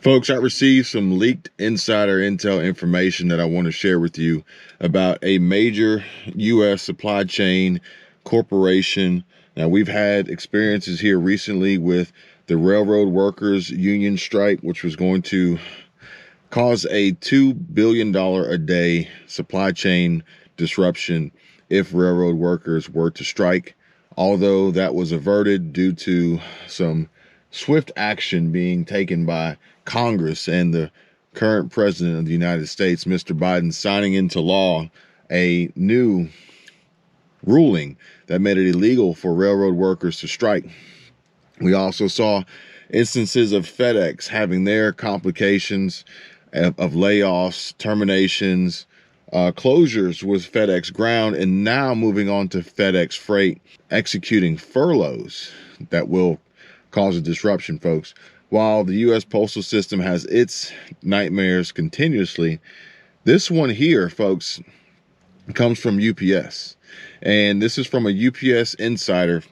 Folks, I received some leaked insider intel information that I want to share with you about a major U.S. supply chain corporation. Now, we've had experiences here recently with the railroad workers union strike, which was going to cause a $2 billion a day supply chain disruption if railroad workers were to strike. Although that was averted due to some swift action being taken by Congress and the current president of the United States, Mr. Biden, signing into law a new ruling that made it illegal for railroad workers to strike. We also saw instances of FedEx having their complications of layoffs, terminations, closures with FedEx Ground, and now moving on to FedEx Freight executing furloughs that will cause a disruption, folks. While the U.S. postal system has its nightmares continuously, this one here, folks, comes from UPS. And this is from a UPS insider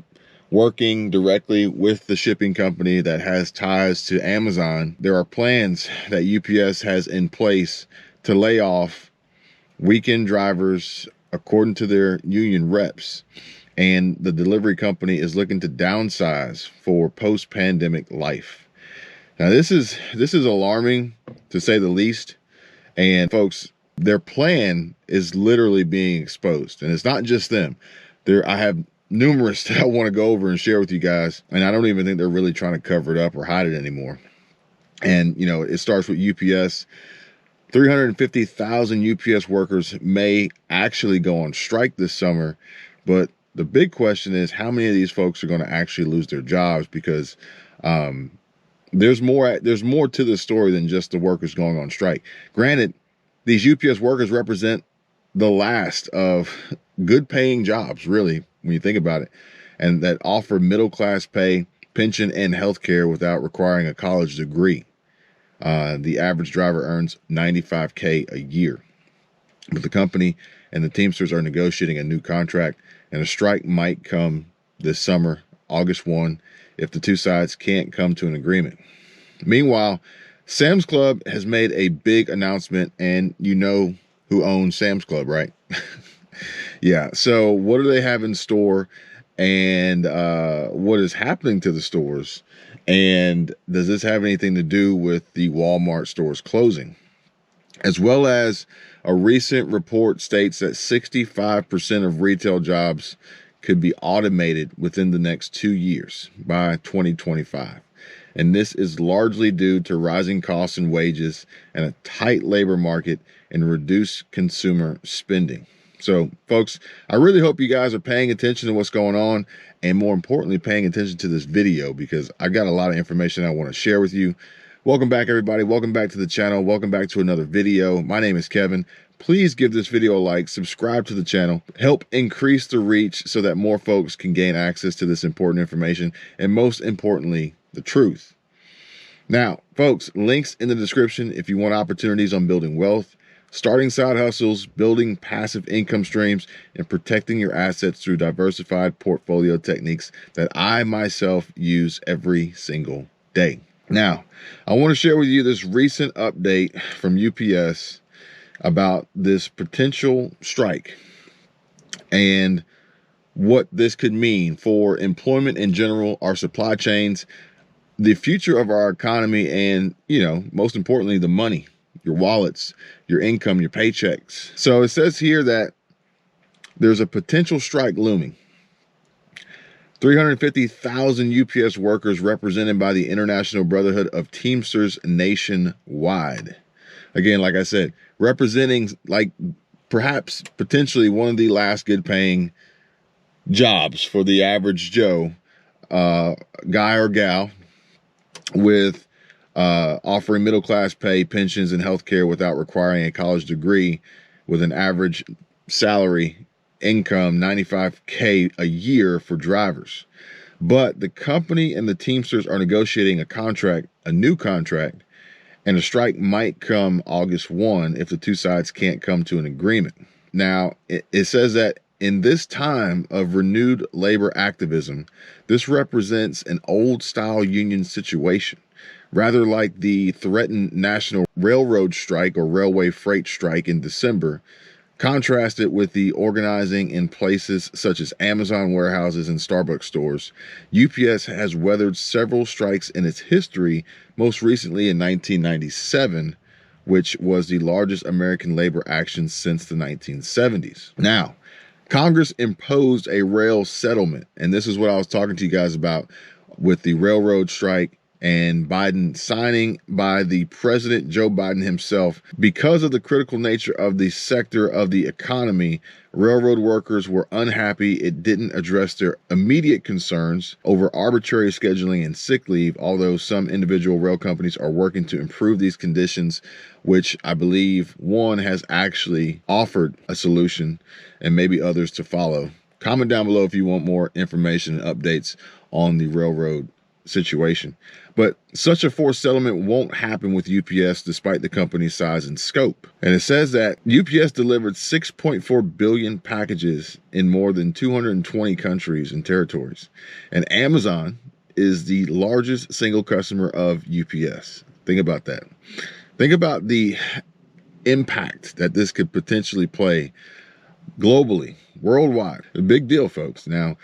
working directly with the shipping company that has ties to Amazon. There are plans that UPS has in place to lay off weekend drivers according to their union reps. And the delivery company is looking to downsize for post-pandemic life. Now, this is alarming, to say the least. And folks, their plan is literally being exposed. And it's not just them. I have numerous that I want to go over and share with you guys. And I don't even think they're really trying to cover it up or hide it anymore. And, you know, it starts with UPS. 350,000 UPS workers may actually go on strike this summer. But the big question is, how many of these folks are going to actually lose their jobs? Because there's more to the story than just the workers going on strike. Granted, these UPS workers represent the last of good paying jobs, really, when you think about it, and that offer middle class pay, pension, and health care without requiring a college degree. The average driver earns $95K a year. But the company and the Teamsters are negotiating a new contract, and a strike might come this summer, August 1, if the two sides can't come to an agreement. Meanwhile, Sam's Club has made a big announcement, and you know who owns Sam's Club, right? Yeah, so what do they have in store, and what is happening to the stores, and does this have anything to do with the Walmart stores closing? As well as a recent report states that 65% of retail jobs could be automated within the next 2 years by 2025. And this is largely due to rising costs and wages and a tight labor market and reduced consumer spending. So, folks, I really hope you guys are paying attention to what's going on, and more importantly, paying attention to this video, because I got a lot of information I want to share with you. Welcome back, everybody. Welcome back to the channel. Welcome back to another video. My name is Kevin. Please give this video a like, subscribe to the channel, help increase the reach so that more folks can gain access to this important information, and most importantly, the truth. Now, folks, links in the description if you want opportunities on building wealth, starting side hustles, building passive income streams, and protecting your assets through diversified portfolio techniques that I myself use every single day. Now, I want to share with you this recent update from UPS about this potential strike and what this could mean for employment in general, our supply chains, the future of our economy, and, you know, most importantly, the money, your wallets, your income, your paychecks. So it says here that there's a potential strike looming. 350,000 UPS workers represented by the International Brotherhood of Teamsters nationwide. Again, like I said, representing, like, perhaps potentially one of the last good paying jobs for the average Joe, guy or gal, with offering middle class pay, pensions, and health care without requiring a college degree, with an average salary income $95K a year for drivers. But the company and the Teamsters are negotiating a new contract, and a strike might come August 1 if the two sides can't come to an agreement. Now, it says that in this time of renewed labor activism, this represents an old style union situation. Rather like the threatened national railroad strike or railway freight strike in December, contrasted with the organizing in places such as Amazon warehouses and Starbucks stores, UPS has weathered several strikes in its history, most recently in 1997, which was the largest American labor action since the 1970s. Now, Congress imposed a rail settlement, and this is what I was talking to you guys about with the railroad strike and Biden signing by the president, Joe Biden himself. Because of the critical nature of the sector of the economy, railroad workers were unhappy it didn't address their immediate concerns over arbitrary scheduling and sick leave, although some individual rail companies are working to improve these conditions, which I believe one has actually offered a solution and maybe others to follow. Comment down below if you want more information and updates on the railroad situation. But such a forced settlement won't happen with UPS despite the company's size and scope. And it says that UPS delivered 6.4 billion packages in more than 220 countries and territories. And Amazon is the largest single customer of UPS. Think about that. Think about the impact that this could potentially play globally, worldwide. A big deal, folks. Now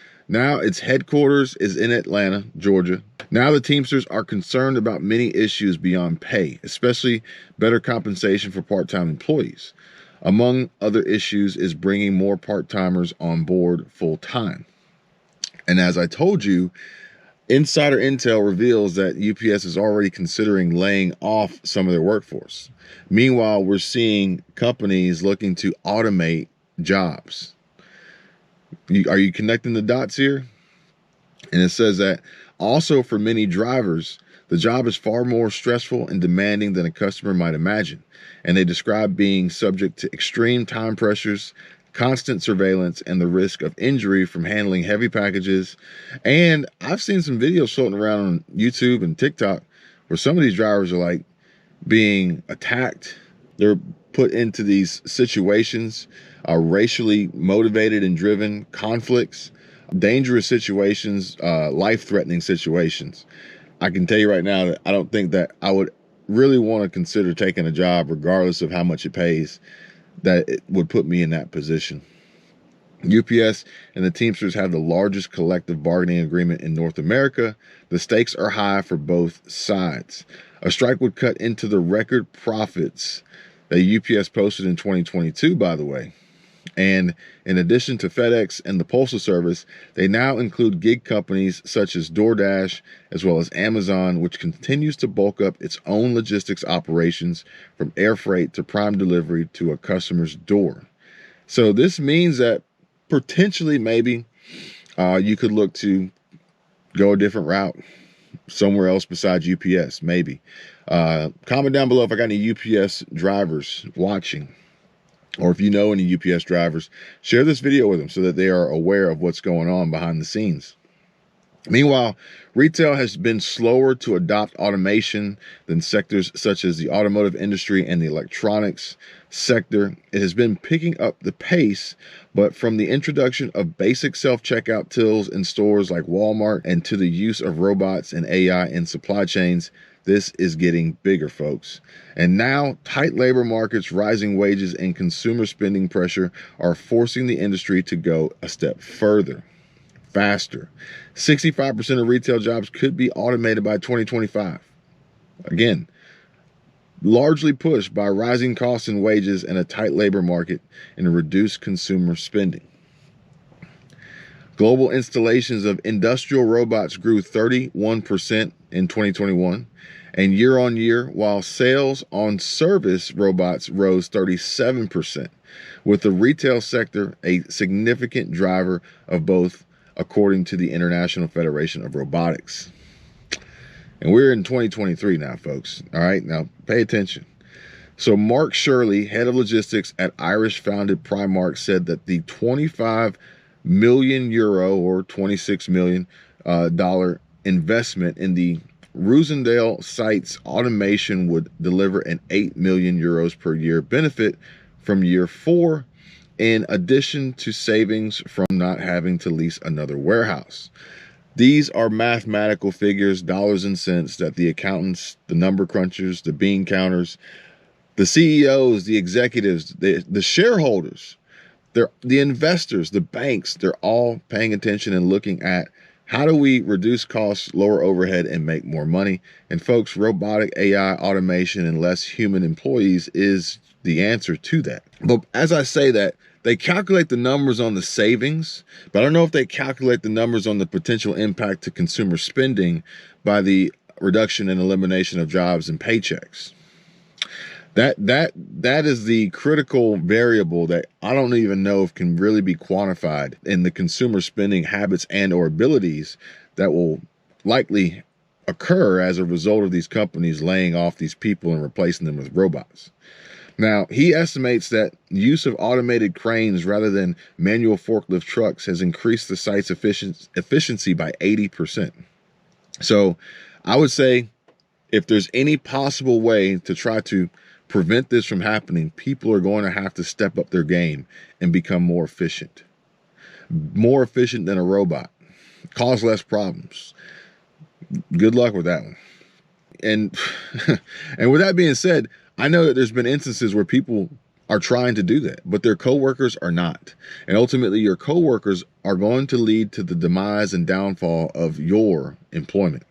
its headquarters is in Atlanta, Georgia. Now the Teamsters are concerned about many issues beyond pay, especially better compensation for part-time employees. Among other issues is bringing more part-timers on board full-time. And as I told you, insider intel reveals that UPS is already considering laying off some of their workforce. Meanwhile, we're seeing companies looking to automate jobs. Are you connecting the dots here? And it says that also for many drivers, the job is far more stressful and demanding than a customer might imagine. And they describe being subject to extreme time pressures, constant surveillance, and the risk of injury from handling heavy packages. And I've seen some videos floating around on YouTube and TikTok where some of these drivers are like being attacked. They're put into these situations, racially motivated and driven conflicts, dangerous situations, life-threatening situations. I can tell you right now that I don't think that I would really want to consider taking a job, regardless of how much it pays, that it would put me in that position. UPS and the Teamsters have the largest collective bargaining agreement in North America. The stakes are high for both sides. A strike would cut into the record profits that UPS posted in 2022, by the way. And in addition to FedEx and the Postal Service, they now include gig companies such as DoorDash, as well as Amazon, which continues to bulk up its own logistics operations from air freight to prime delivery to a customer's door. So this means that potentially maybe you could look to go a different route somewhere else besides UPS, maybe. Comment down below if I got any UPS drivers watching, or if you know any UPS drivers. Share this video with them so that they are aware of what's going on behind the scenes. Meanwhile, retail has been slower to adopt automation than sectors such as the automotive industry and the electronics sector. It has been picking up the pace, but from the introduction of basic self-checkout tills in stores like Walmart and to the use of robots and AI in supply chains, this is getting bigger, folks. And now, tight labor markets, rising wages, and consumer spending pressure are forcing the industry to go a step further, faster. 65% of retail jobs could be automated by 2025. Again, largely pushed by rising costs and wages and a tight labor market and reduced consumer spending. Global installations of industrial robots grew 31% in 2021, and year on year, while sales on service robots rose 37%, with the retail sector a significant driver of both, according to the International Federation of Robotics. And we're in 2023 now, folks. All right, now pay attention. So Mark Shirley, head of logistics at Irish-founded Primark, said that the 25 million euro or $26 million investment in the Rosendale site's automation would deliver an 8 million euros per year benefit from year 4, in addition to savings from not having to lease another warehouse. These are mathematical figures, dollars and cents, that the accountants, the number crunchers, the bean counters, the CEOs, the executives, the shareholders, the investors, the banks, they're all paying attention and looking at how do we reduce costs, lower overhead, and make more money. And folks, robotic AI automation and less human employees is the answer to that. But as I say that, they calculate the numbers on the savings, but I don't know if they calculate the numbers on the potential impact to consumer spending by the reduction and elimination of jobs and paychecks. That is the critical variable that I don't even know if can really be quantified in the consumer spending habits and or abilities that will likely occur as a result of these companies laying off these people and replacing them with robots. Now, he estimates that use of automated cranes rather than manual forklift trucks has increased the site's efficiency by 80%. So I would say if there's any possible way to try to prevent this from happening, people are going to have to step up their game and become more efficient than a robot, cause less problems. Good luck with that one. And and with that being said, I know that there's been instances where people are trying to do that, but their coworkers are not. And ultimately, your coworkers are going to lead to the demise and downfall of your employment.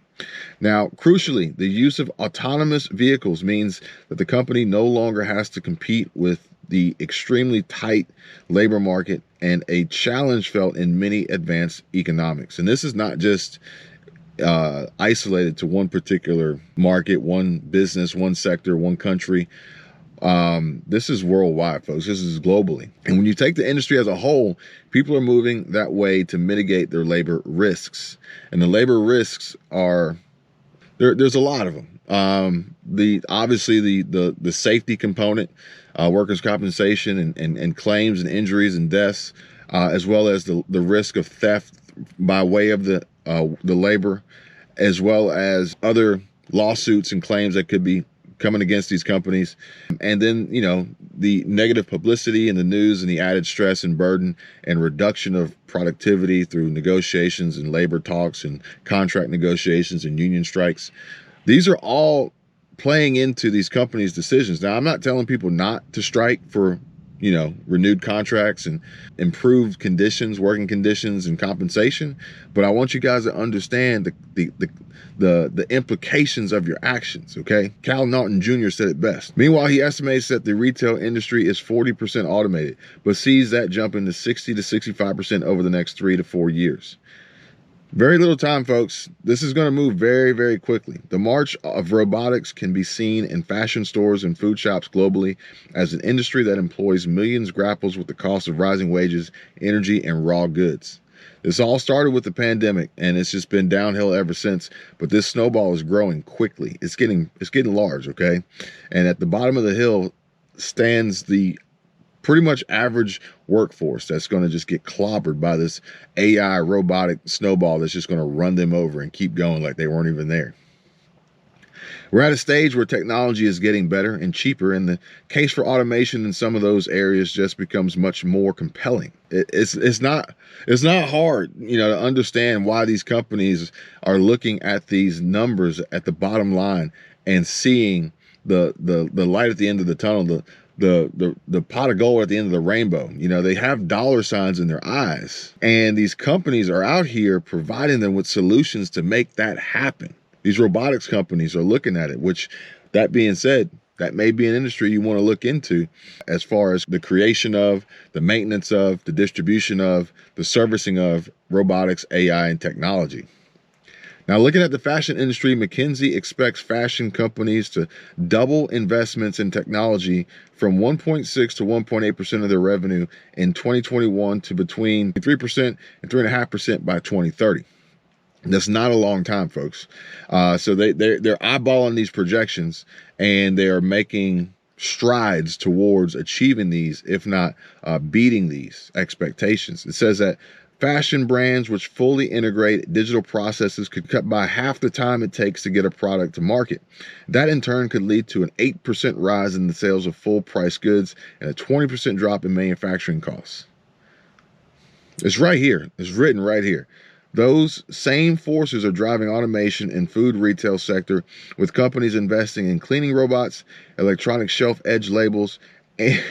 Now, crucially, the use of autonomous vehicles means that the company no longer has to compete with the extremely tight labor market and a challenge felt in many advanced economics. And this is not just isolated to one particular market, one business, one sector, one country. This is worldwide, folks. This is globally. And when you take the industry as a whole, people are moving that way to mitigate their labor risks. And the labor risks are, there's a lot of them. Obviously the safety component, workers' compensation and claims and injuries and deaths, as well as the risk of theft by way of the labor, as well as other lawsuits and claims that could be coming against these companies. And then, the negative publicity in the news and the added stress and burden and reduction of productivity through negotiations and labor talks and contract negotiations and union strikes. These are all playing into these companies' decisions. Now, I'm not telling people not to strike for, renewed contracts and improved conditions, working conditions and compensation. But I want you guys to understand the implications of your actions, okay? Cal Naughton Jr. said it best. Meanwhile, he estimates that the retail industry is 40% automated, but sees that jumping to 60 to 65% over the next 3 to 4 years. Very little time, folks. This is going to move very, very quickly. The march of robotics can be seen in fashion stores and food shops globally as an industry that employs millions grapples with the cost of rising wages, energy, and raw goods. This all started with the pandemic, and it's just been downhill ever since. But this snowball is growing quickly. It's getting large, okay? And at the bottom of the hill stands the pretty much average workforce that's going to just get clobbered by this AI robotic snowball that's just going to run them over and keep going like they weren't even there. We're at a stage where technology is getting better and cheaper, and the case for automation in some of those areas just becomes much more compelling. It's not hard, to understand why these companies are looking at these numbers at the bottom line and seeing the light at the end of the tunnel, the pot of gold at the end of the rainbow. They have dollar signs in their eyes, and these companies are out here providing them with solutions to make that happen. These robotics companies are looking at it, which, that being said, that may be an industry you want to look into as far as the creation of, the maintenance of, the distribution of, the servicing of robotics, AI, and technology. Now, looking at the fashion industry, McKinsey expects fashion companies to double investments in technology from 1.6 to 1.8% of their revenue in 2021 to between 3% and 3.5% by 2030. That's not a long time, folks. So they're eyeballing these projections, and they are making strides towards achieving these, if not beating these expectations. It says that fashion brands which fully integrate digital processes could cut by half the time it takes to get a product to market. That in turn could lead to an 8% rise in the sales of full price goods and a 20% drop in manufacturing costs. It's right here. It's written right here. Those same forces are driving automation in food retail sector, with companies investing in cleaning robots, electronic shelf edge labels, and,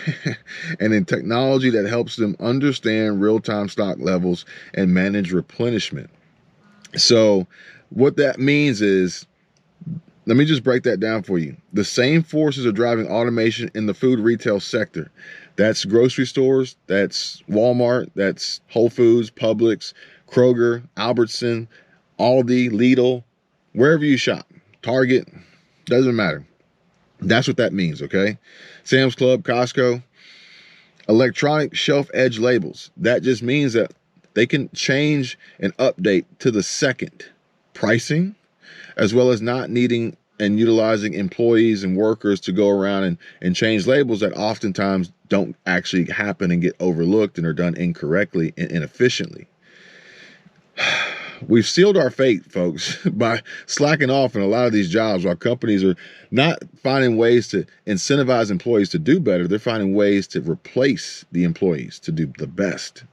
and in technology that helps them understand real-time stock levels and manage replenishment. So what that means is, let me just break that down for you. The same forces are driving automation in the food retail sector. That's grocery stores, that's Walmart, that's Whole Foods, Publix, Kroger, Albertson, Aldi, Lidl, wherever you shop, Target, doesn't matter. That's what that means, okay? Sam's Club, Costco, electronic shelf edge labels. That just means that they can change and update to the second pricing, as well as not needing and utilizing employees and workers to go around and change labels that oftentimes don't actually happen and get overlooked and are done incorrectly and inefficiently. We've sealed our fate, folks, by slacking off in a lot of these jobs while companies are not finding ways to incentivize employees to do better. They're finding ways to replace the employees to do the best.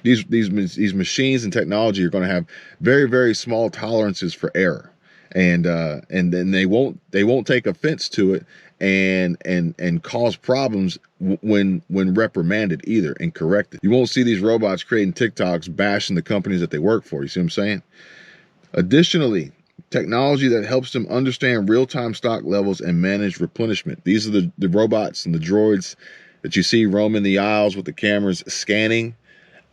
These machines and technology are going to have very, very small tolerances for error. And then they won't take offense to it and cause problems when reprimanded either and corrected. You won't see these robots creating TikToks bashing the companies that they work for. You see what I'm saying? Additionally, technology that helps them understand real-time stock levels and manage replenishment. These are the robots and the droids that you see roaming the aisles with the cameras scanning.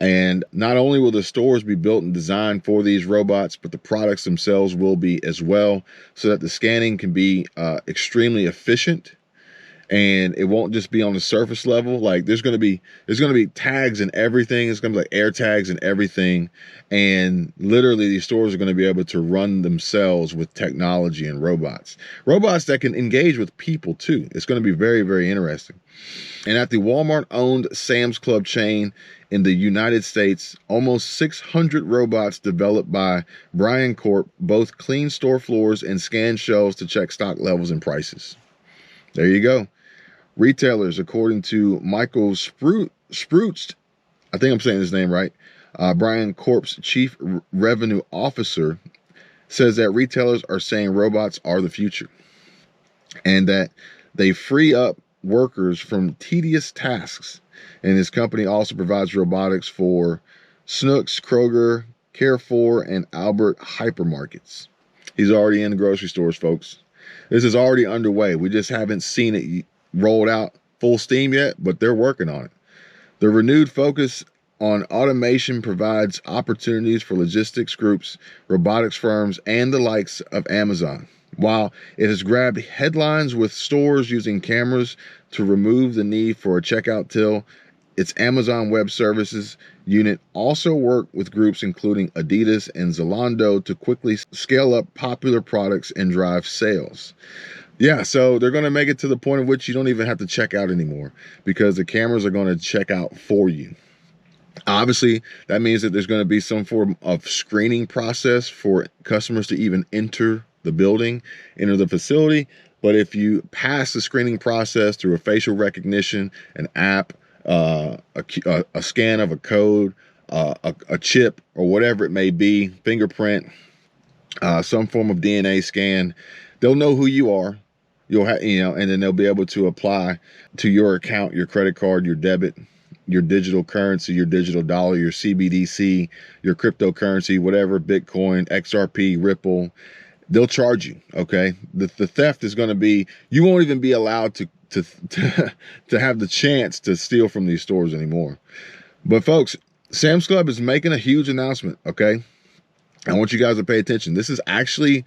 And not only will the stores be built and designed for these robots, but the products themselves will be as well, so that the scanning can be extremely efficient, and it won't just be on the surface level. Like there's going to be tags and everything. It's going to be like air tags and everything, and literally these stores are going to be able to run themselves with technology and robots that can engage with people too. It's going to be very, very interesting. And at the Walmart-owned Sam's Club chain in the United States, almost 600 robots developed by Brian Corp both clean store floors and scan shelves to check stock levels and prices. There you go. Retailers, according to Michael Sprutz, I think I'm saying his name right, Brian Corp's chief revenue officer, says that retailers are saying robots are the future and that they free up workers from tedious tasks. And his company also provides robotics for Snooks, Kroger, Carrefour, and Albert hypermarkets. He's already in the grocery stores, folks. This is already underway. We just haven't seen it rolled out full steam yet, but they're working on it. The renewed focus on automation provides opportunities for logistics groups, robotics firms, and the likes of Amazon. While it has grabbed headlines with stores using cameras to remove the need for a checkout till, its Amazon Web Services unit also worked with groups including Adidas and Zalando to quickly scale up popular products and drive sales. Yeah, so they're going to make it to the point at which you don't even have to check out anymore because the cameras are going to check out for you. Obviously, that means that there's going to be some form of screening process for customers to even enter the building, enter the facility. But if you pass the screening process through a facial recognition, an app, a scan of a code, a chip, or whatever it may be, fingerprint, some form of DNA scan, they'll know who you are. You'll have, and then they'll be able to apply to your account, your credit card, your debit, your digital currency, your digital dollar, your CBDC, your cryptocurrency, whatever, Bitcoin, XRP, Ripple. They'll charge you. Okay, the theft is going to be, you won't even be allowed to have the chance to steal from these stores anymore. But folks, Sam's Club is making a huge announcement. Okay, I want you guys to pay attention. This is actually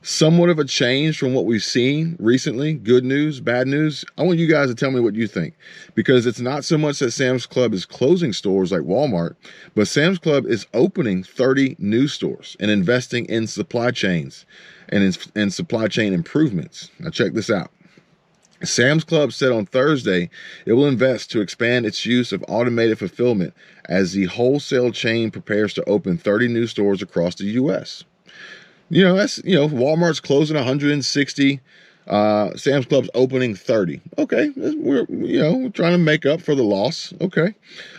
somewhat of a change from what we've seen recently. Good news, bad news. I want you guys to tell me what you think, because it's not so much that Sam's Club is closing stores like Walmart, but Sam's Club is opening 30 new stores and investing in supply chains and in supply chain improvements. Now check this out. Sam's Club said on Thursday it will invest to expand its use of automated fulfillment as the wholesale chain prepares to open 30 new stores across the U.S. Walmart's closing 160 Sam's Club's opening 30. Okay, we're we're trying to make up for the loss. Okay,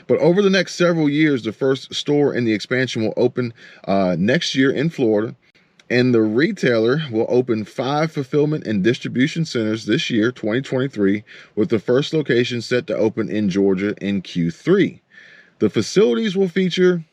but over the next several years, the first store in the expansion will open next year in Florida, and the retailer will open 5 fulfillment and distribution centers this year, 2023, with the first location set to open in Georgia in Q3. The facilities will feature,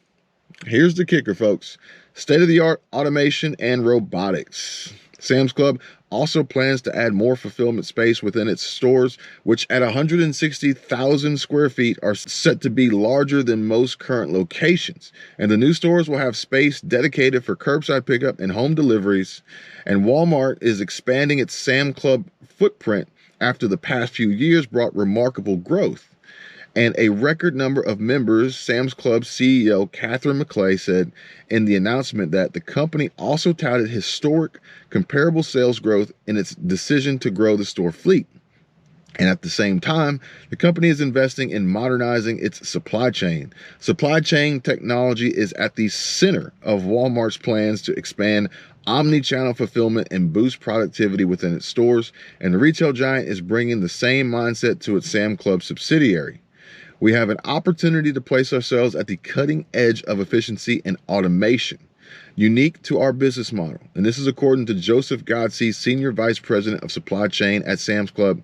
here's the kicker, folks, state-of-the-art automation and robotics. Sam's Club also plans to add more fulfillment space within its stores, which at 160,000 square feet are set to be larger than most current locations. And the new stores will have space dedicated for curbside pickup and home deliveries. And Walmart is expanding its Sam Club footprint after the past few years brought remarkable growth and a record number of members. Sam's Club CEO Catherine McClay said in the announcement that the company also touted historic comparable sales growth in its decision to grow the store fleet. And at the same time, the company is investing in modernizing its supply chain. Supply chain technology is at the center of Walmart's plans to expand omni-channel fulfillment and boost productivity within its stores, and the retail giant is bringing the same mindset to its Sam Club subsidiary. We have an opportunity to place ourselves at the cutting edge of efficiency and automation, unique to our business model. And this is according to Joseph Godsey, Senior Vice President of Supply Chain at Sam's Club.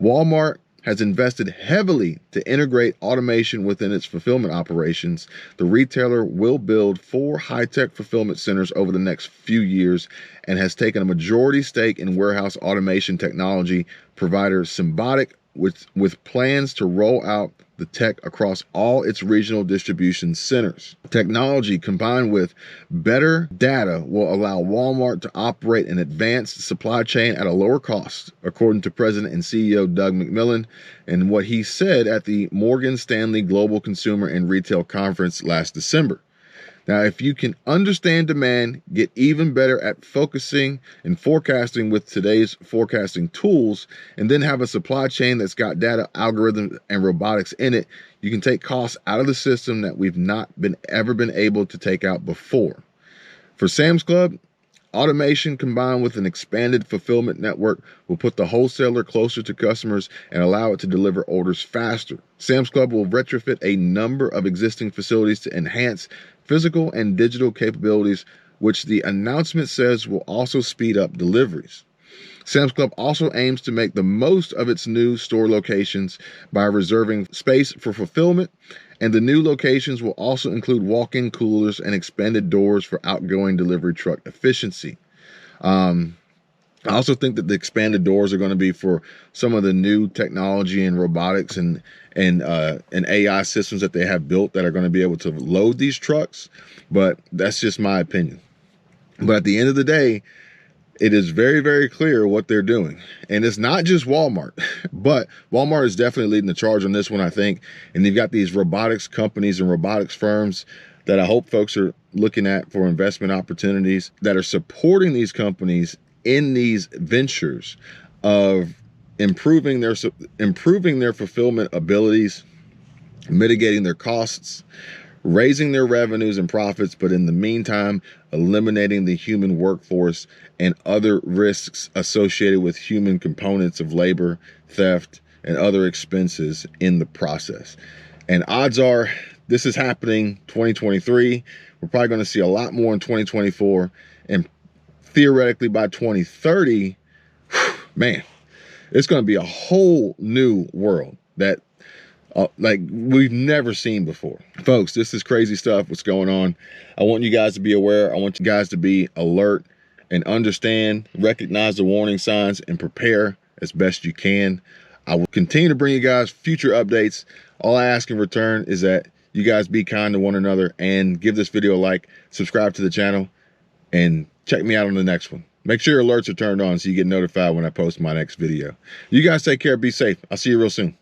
Walmart has invested heavily to integrate automation within its fulfillment operations. The retailer will build 4 high-tech fulfillment centers over the next few years and has taken a majority stake in warehouse automation technology provider Symbotic, with plans to roll out the tech across all its regional distribution centers. Technology combined with better data will allow Walmart to operate an advanced supply chain at a lower cost, according to President and CEO Doug McMillon, and what he said at the Morgan Stanley Global Consumer and Retail Conference last December. Now, if you can understand demand, get even better at focusing and forecasting with today's forecasting tools, and then have a supply chain that's got data, algorithms, and robotics in it, you can take costs out of the system that we've not ever been able to take out before. For Sam's Club, automation combined with an expanded fulfillment network will put the wholesaler closer to customers and allow it to deliver orders faster. Sam's Club will retrofit a number of existing facilities to enhance physical and digital capabilities, which the announcement says will also speed up deliveries. Sam's Club also aims to make the most of its new store locations by reserving space for fulfillment, and the new locations will also include walk-in coolers and expanded doors for outgoing delivery truck efficiency. I also think that the expanded doors are going to be for some of the new technology and robotics and AI systems that they have built that are going to be able to load these trucks. But that's just my opinion. But at the end of the day, it is very, very clear what they're doing. And it's not just Walmart, but Walmart is definitely leading the charge on this one, I think. And you've got these robotics companies and robotics firms that I hope folks are looking at for investment opportunities that are supporting these companies in these ventures of improving their fulfillment abilities, mitigating their costs, raising their revenues and profits, but in the meantime, eliminating the human workforce and other risks associated with human components of labor, theft, and other expenses in the process. And odds are this is happening 2023. We're probably going to see a lot more in 2024. And theoretically by 2030, man, it's going to be a whole new world that like we've never seen before. Folks, this is crazy stuff. What's going on? I want you guys to be aware. I want you guys to be alert and understand, recognize the warning signs, and prepare as best you can. I will continue to bring you guys future updates. All I ask in return is that you guys be kind to one another and give this video a like, subscribe to the channel, and check me out on the next one. Make sure your alerts are turned on so you get notified when I post my next video. You guys take care, be safe. I'll see you real soon.